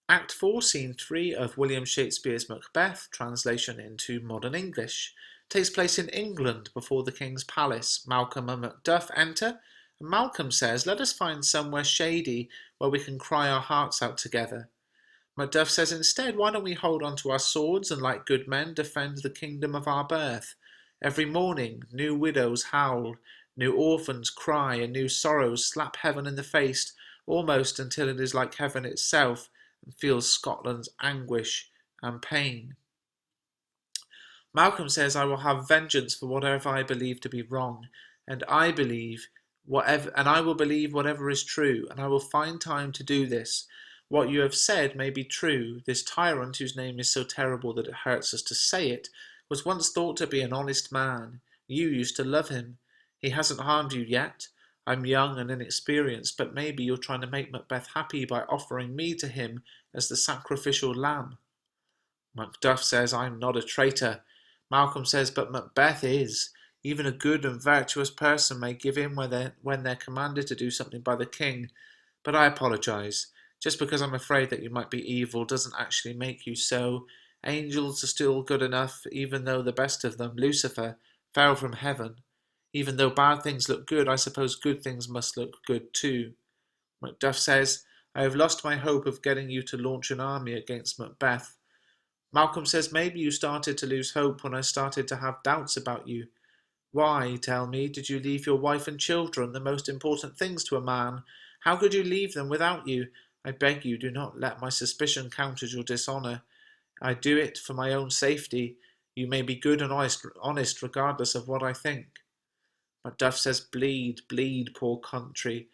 Act 4, Scene 3 of William Shakespeare's Macbeth, translation into modern English, takes place in England before the King's palace. Malcolm and Macduff enter, and Malcolm says, "Let us find somewhere shady where we can cry our hearts out together." Macduff says instead, "Why don't we hold on to our swords and like good men defend the kingdom of our birth? Every morning new widows howl, new orphans cry, and new sorrows slap heaven in the face, almost until it is like heaven itself and feels Scotland's anguish and pain." Malcolm says, "I will have vengeance for whatever I believe to be wrong, and I will believe whatever is true, and I will find time to do this. What you have said may be true. This tyrant, whose name is so terrible that it hurts us to say it, was once thought to be an honest man. You used to love him. He hasn't harmed you yet. I'm young and inexperienced, but maybe you're trying to make Macbeth happy by offering me to him as the sacrificial lamb." Macduff says, "I'm not a traitor." Malcolm says, "But Macbeth is. Even a good and virtuous person may give in when they're commanded to do something by the king. But I apologize. Just because I'm afraid that you might be evil doesn't actually make you so. Angels are still good enough, even though the best of them, Lucifer, fell from heaven. Even though bad things look good, I suppose good things must look good too." Macduff says, "I have lost my hope of getting you to launch an army against Macbeth." Malcolm says, "Maybe you started to lose hope when I started to have doubts about you. Why, tell me, did you leave your wife and children, the most important things to a man? How could you leave them without you? I beg you, do not let my suspicion count as your dishonour. I do it for my own safety. You may be good and honest regardless of what I think." Macduff says, "Bleed, bleed, poor country.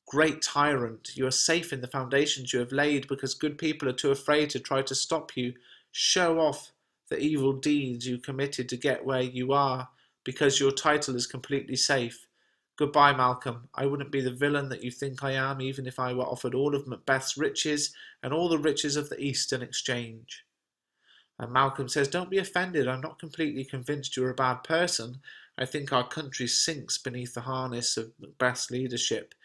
Great tyrant, you are safe in the foundations you have laid because good people are too afraid to try to stop you. Show off the evil deeds you committed to get where you are because your title is completely safe. Goodbye, Malcolm. I wouldn't be the villain that you think I am even if I were offered all of Macbeth's riches and all the riches of the East in exchange." And Malcolm says, "Don't be offended. I'm not completely convinced you're a bad person. I think our country sinks beneath the harness of Macbeth's leadership.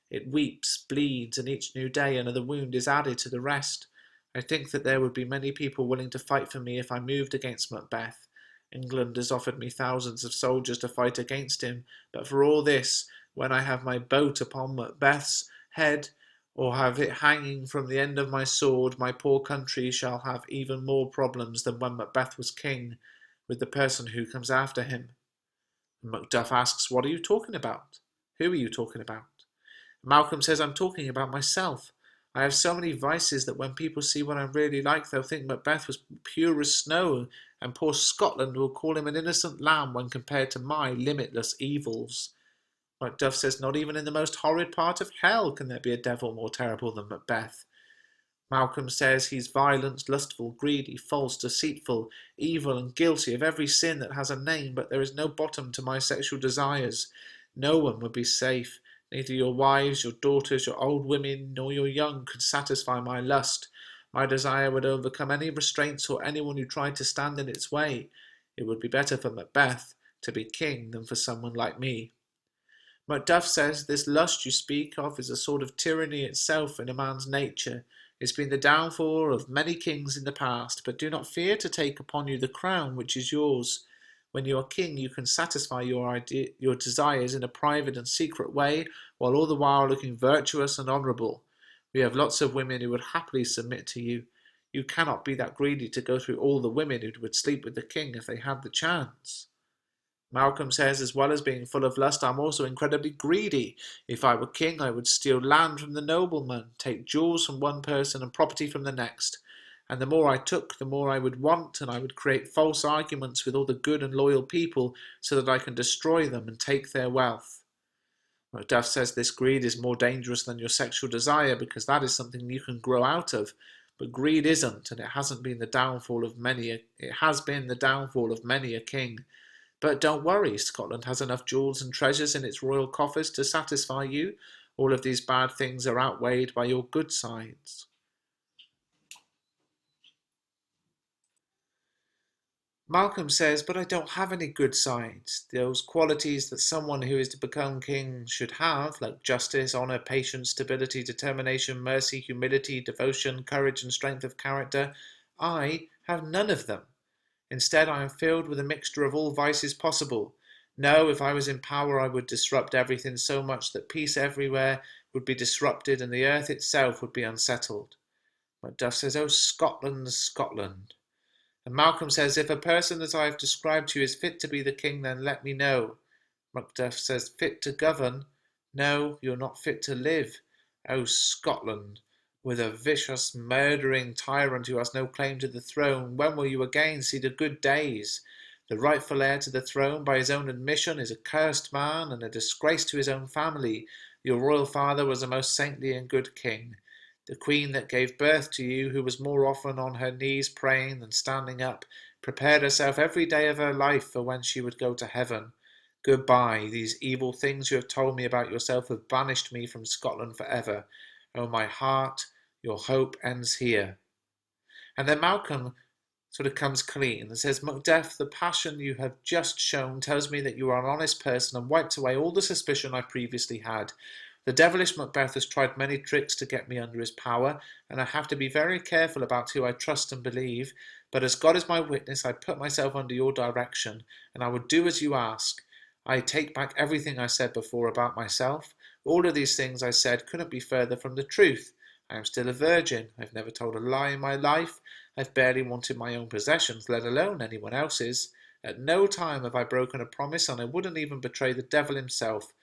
It weeps, bleeds, and each new day another wound is added to the rest. I think that there would be many people willing to fight for me if I moved against Macbeth. England has offered me thousands of soldiers to fight against him, but for all this, when I have my boat upon Macbeth's head, or have it hanging from the end of my sword, my poor country shall have even more problems than when Macbeth was king, with the person who comes after him." And Macduff asks, "What are you talking about? Who are you talking about?" Malcolm says, "I'm talking about myself. I have so many vices that when people see what I'm really like, they'll think Macbeth was pure as snow, and poor Scotland will call him an innocent lamb when compared to my limitless evils." Macduff says, "Not even in the most horrid part of hell can there be a devil more terrible than Macbeth." Malcolm says he's violent, lustful, greedy, false, deceitful, evil, and guilty of every sin that has a name, but there is no bottom to my sexual desires. No one would be safe. Neither your wives, your daughters, your old women, nor your young could satisfy my lust. My desire would overcome any restraints or anyone who tried to stand in its way. It would be better for Macbeth to be king than for someone like me." Macduff says this lust you speak of is a sort of tyranny itself in a man's nature. It's been the downfall of many kings in the past, but do not fear to take upon you the crown which is yours. When you are king, you can satisfy your desires in a private and secret way, while all the while looking virtuous and honourable. We have lots of women who would happily submit to you. You cannot be that greedy to go through all the women who would sleep with the king if they had the chance. Malcolm says, as well as being full of lust, I'm also incredibly greedy. If I were king, I would steal land from the nobleman, take jewels from one person and property from the next. And the more I took, the more I would want, and I would create false arguments with all the good and loyal people so that I can destroy them and take their wealth. Macduff says this greed is more dangerous than your sexual desire because that is something you can grow out of. But greed isn't, and it has been the downfall of many a king. But don't worry, Scotland has enough jewels and treasures in its royal coffers to satisfy you. All of these bad things are outweighed by your good sides. Malcolm says, but I don't have any good sides. Those qualities that someone who is to become king should have, like justice, honour, patience, stability, determination, mercy, humility, devotion, courage, and strength of character, I have none of them. Instead, I am filled with a mixture of all vices possible. No, if I was in power, I would disrupt everything so much that peace everywhere would be disrupted and the earth itself would be unsettled. Macduff says, oh, Scotland, Scotland. And Malcolm says, if a person as I have described to you is fit to be the king, then let me know. Macduff says, fit to govern? No, you're not fit to live. Oh, Scotland, with a vicious, murdering tyrant who has no claim to the throne, when will you again see the good days? The rightful heir to the throne, by his own admission, is a cursed man and a disgrace to his own family. Your royal father was a most saintly and good king. The queen that gave birth to you, who was more often on her knees praying than standing up, prepared herself every day of her life for when she would go to heaven. Goodbye, these evil things you have told me about yourself have banished me from Scotland for ever. Oh, my heart, your hope ends here. And then Malcolm sort of comes clean and says, Macduff, the passion you have just shown tells me that you are an honest person and wiped away all the suspicion I previously had. The devilish Macbeth has tried many tricks to get me under his power, and I have to be very careful about who I trust and believe, but as God is my witness, I put myself under your direction, and I will do as you ask. I take back everything I said before about myself. All of these things I said couldn't be further from the truth. I am still a virgin. I've never told a lie in my life. I've barely wanted my own possessions, let alone anyone else's. At no time have I broken a promise, and I wouldn't even betray the devil himself.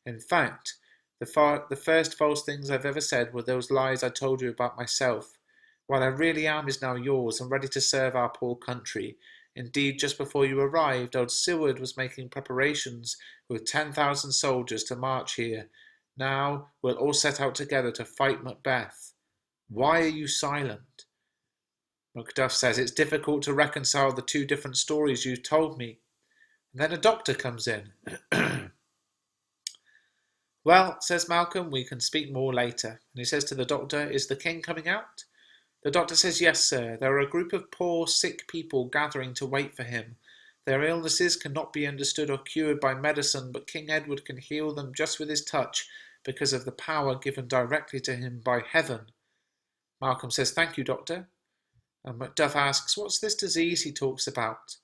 In fact, the first false things I've ever said were those lies I told you about myself. What I really am is now yours and ready to serve our poor country. Indeed, just before you arrived, old Seward was making preparations with 10,000 soldiers to march here. Now we'll all set out together to fight Macbeth. Why are you silent? Macduff says, it's difficult to reconcile the two different stories you've told me. And then a doctor comes in. Well, says Malcolm, we can speak more later. And he says to the doctor, is the king coming out? The doctor says, yes, sir. There are a group of poor, sick people gathering to wait for him. Their illnesses cannot be understood or cured by medicine, but King Edward can heal them just with his touch because of the power given directly to him by heaven. Malcolm says, thank you, doctor. And Macduff asks, what's this disease he talks about?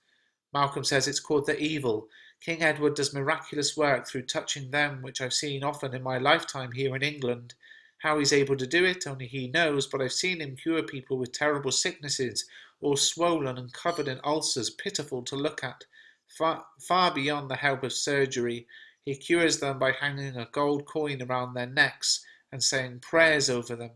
Malcolm says, it's called the evil. King Edward does miraculous work through touching them, which I've seen often in my lifetime here in England. How he's able to do it, only he knows, but I've seen him cure people with terrible sicknesses, all swollen and covered in ulcers, pitiful to look at. Far beyond the help of surgery, he cures them by hanging a gold coin around their necks and saying prayers over them.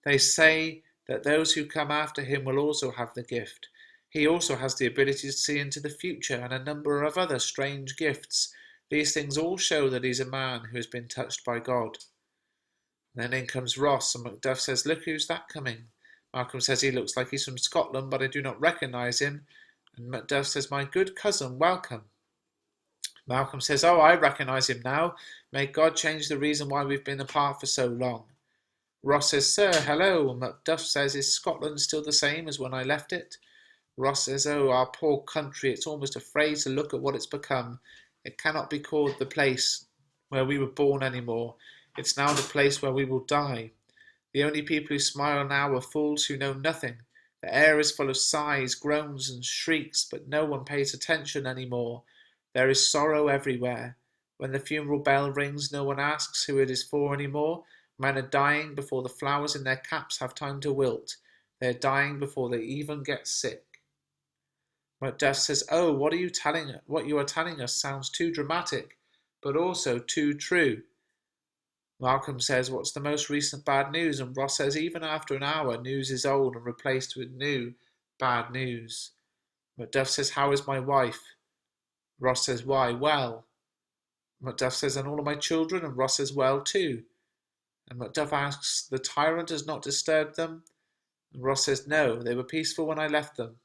They say that those who come after him will also have the gift. He also has the ability to see into the future and a number of other strange gifts. These things all show that he's a man who has been touched by God. Then in comes Ross, and Macduff says, look who's that coming. Malcolm says he looks like he's from Scotland, but I do not recognise him. And Macduff says, my good cousin, welcome. Malcolm says, oh, I recognise him now. May God change the reason why we've been apart for so long. Ross says, sir, hello. And Macduff says, is Scotland still the same as when I left it? Ross says, oh, our poor country, it's almost afraid to look at what it's become. It cannot be called the place where we were born anymore. It's now the place where we will die. The only people who smile now are fools who know nothing. The air is full of sighs, groans and shrieks, but no one pays attention anymore. There is sorrow everywhere. When the funeral bell rings, no one asks who it is for anymore. Men are dying before the flowers in their caps have time to wilt. They are dying before they even get sick. Macduff says, oh, what you are telling us sounds too dramatic, but also too true. Malcolm says, what's the most recent bad news? And Ross says, even after an hour, news is old and replaced with new bad news. Macduff says, how is my wife? Ross says, why, well. Macduff says, and all of my children? And Ross says, well, too. And Macduff asks, the tyrant has not disturbed them? And Ross says, no, they were peaceful when I left them.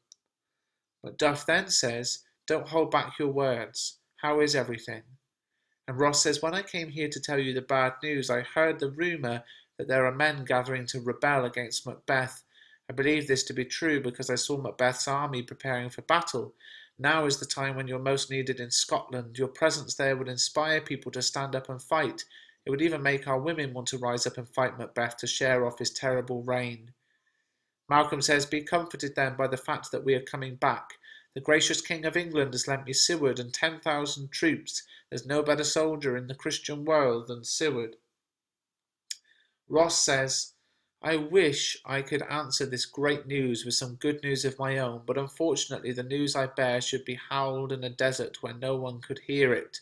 Macduff then says, don't hold back your words. How is everything? And Ross says, when I came here to tell you the bad news, I heard the rumour that there are men gathering to rebel against Macbeth. I believe this to be true because I saw Macbeth's army preparing for battle. Now is the time when you're most needed in Scotland. Your presence there would inspire people to stand up and fight. It would even make our women want to rise up and fight Macbeth to share off his terrible reign. Malcolm says, be comforted then by the fact that we are coming back. The gracious King of England has lent me Seward and 10,000 troops. There's no better soldier in the Christian world than Seward. Ross says, I wish I could answer this great news with some good news of my own, but unfortunately the news I bear should be howled in a desert where no one could hear it.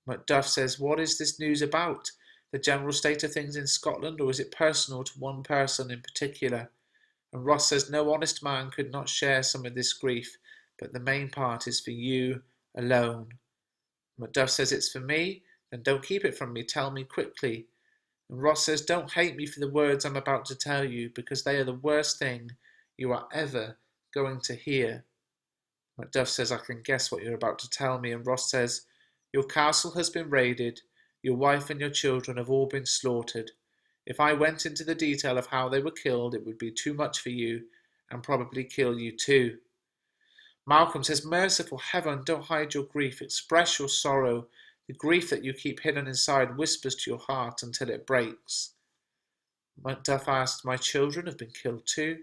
Macduff says, what is this news about? The general state of things in Scotland, or is it personal to one person in particular? And Ross says, no honest man could not share some of this grief, but the main part is for you alone. Macduff says, it's for me? Then don't keep it from me, tell me quickly. And Ross says, don't hate me for the words I'm about to tell you, because they are the worst thing you are ever going to hear. Macduff says, I can guess what you're about to tell me. And Ross says, your castle has been raided, your wife and your children have all been slaughtered. If I went into the detail of how they were killed, it would be too much for you, and probably kill you too. Malcolm says, merciful heaven, don't hide your grief, express your sorrow. The grief that you keep hidden inside whispers to your heart until it breaks. Macduff asked, my children have been killed too?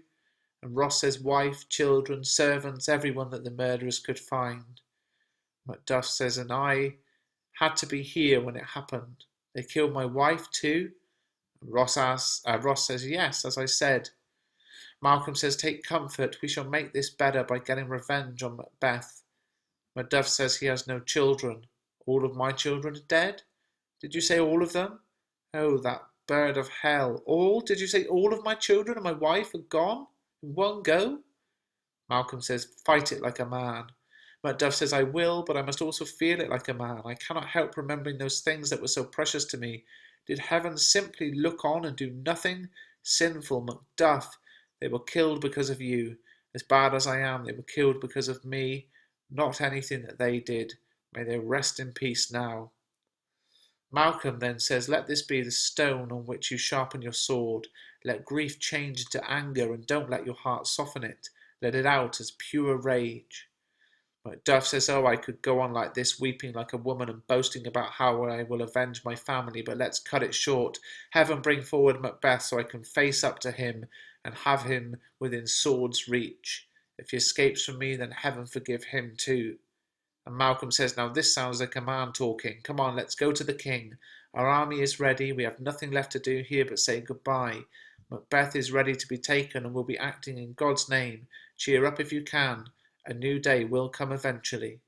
And Ross says, wife, children, servants, everyone that the murderers could find. Macduff says, and I had to be here when it happened. They killed my wife too? And Ross says, yes, as I said. Malcolm says, take comfort, we shall make this better by getting revenge on Macbeth. Macduff says he has no children. All of my children are dead? Did you say all of them? Oh, that bird of hell. All? Did you say all of my children and my wife are gone? In one go? Malcolm says, fight it like a man. Macduff says, I will, but I must also feel it like a man. I cannot help remembering those things that were so precious to me. Did heaven simply look on and do nothing? Sinful Macduff, they were killed because of you. As bad as I am, they were killed because of me, not anything that they did. May they rest in peace now. Malcolm then says, let this be the stone on which you sharpen your sword. Let grief change into anger, and don't let your heart soften it. Let it out as pure rage. Macduff says, oh, I could go on like this, weeping like a woman and boasting about how I will avenge my family, but let's cut it short. Heaven bring forward Macbeth so I can face up to him and have him within sword's reach. If he escapes from me, then heaven forgive him too. And Malcolm says, now this sounds like a man talking. Come on, let's go to the king. Our army is ready. We have nothing left to do here but say goodbye. Macbeth is ready to be taken and will be acting in God's name. Cheer up if you can. A new day will come eventually.